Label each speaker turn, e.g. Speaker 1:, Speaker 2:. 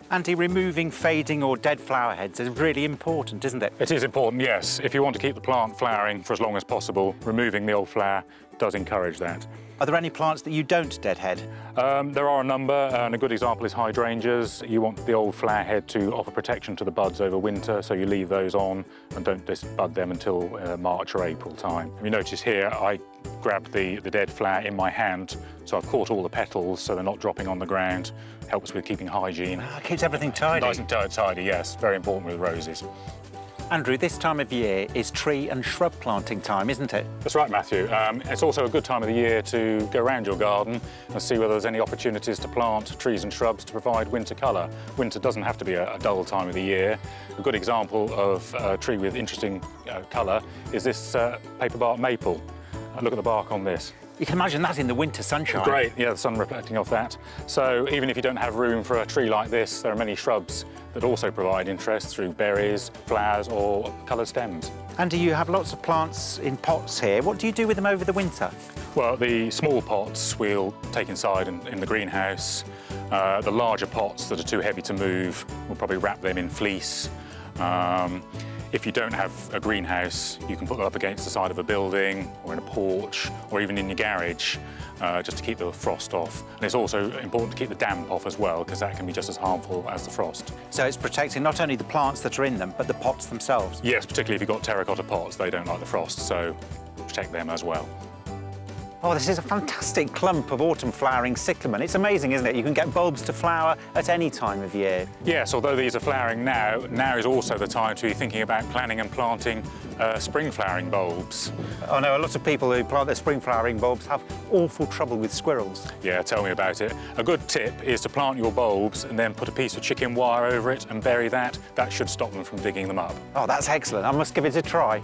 Speaker 1: Andy, removing fading or dead flower heads is really important, isn't it?
Speaker 2: It is important, yes. If you want to keep the plant flowering for as long as possible, removing the old flower does encourage that.
Speaker 1: Are there any plants that you don't deadhead?
Speaker 2: There are a number, and a good example is hydrangeas. You want the old flower head to offer protection to the buds over winter, so you leave those on and don't disbud them until March or April time. You notice here I grabbed the dead flower in my hand, so I've caught all the petals so they're not dropping on the ground. Helps with keeping hygiene.
Speaker 1: It keeps everything tidy.
Speaker 2: Nice and tidy, yes. Very important with roses.
Speaker 1: Andrew, this time of year is tree and shrub planting time, isn't it?
Speaker 2: That's right, Matthew. It's also a good time of the year to go around your garden and see whether there's any opportunities to plant trees and shrubs to provide winter colour. Winter doesn't have to be a dull time of the year. A good example of a tree with interesting colour is this paperbark maple. Look at the bark on this.
Speaker 1: You can imagine that in the winter sunshine.
Speaker 2: Great, yeah, the sun reflecting off that. So even if you don't have room for a tree like this, there are many shrubs that also provide interest through berries, flowers or coloured stems.
Speaker 1: Andy, you have lots of plants in pots here. What do you do with them over the winter?
Speaker 2: Well, the small pots we'll take inside in the greenhouse. The larger pots that are too heavy to move, we'll probably wrap them in fleece. If you don't have a greenhouse, you can put them up against the side of a building or in a porch or even in your garage just to keep the frost off. And it's also important to keep the damp off as well, because that can be just as harmful as the frost.
Speaker 1: So it's protecting not only the plants that are in them, but the pots themselves?
Speaker 2: Yes, particularly if you've got terracotta pots, they don't like the frost, so protect them as well.
Speaker 1: Oh, this is a fantastic clump of autumn flowering cyclamen. It's amazing, isn't it? You can get bulbs to flower at any time of year.
Speaker 2: Yes, although these are flowering now is also the time to be thinking about planning and planting spring flowering bulbs.
Speaker 1: I know a lot of people who plant their spring flowering bulbs have awful trouble with squirrels.
Speaker 2: Yeah, tell me about it. A good tip is to plant your bulbs and then put a piece of chicken wire over it and bury that. That should stop them from digging them up.
Speaker 1: Oh, that's excellent. I must give it a try.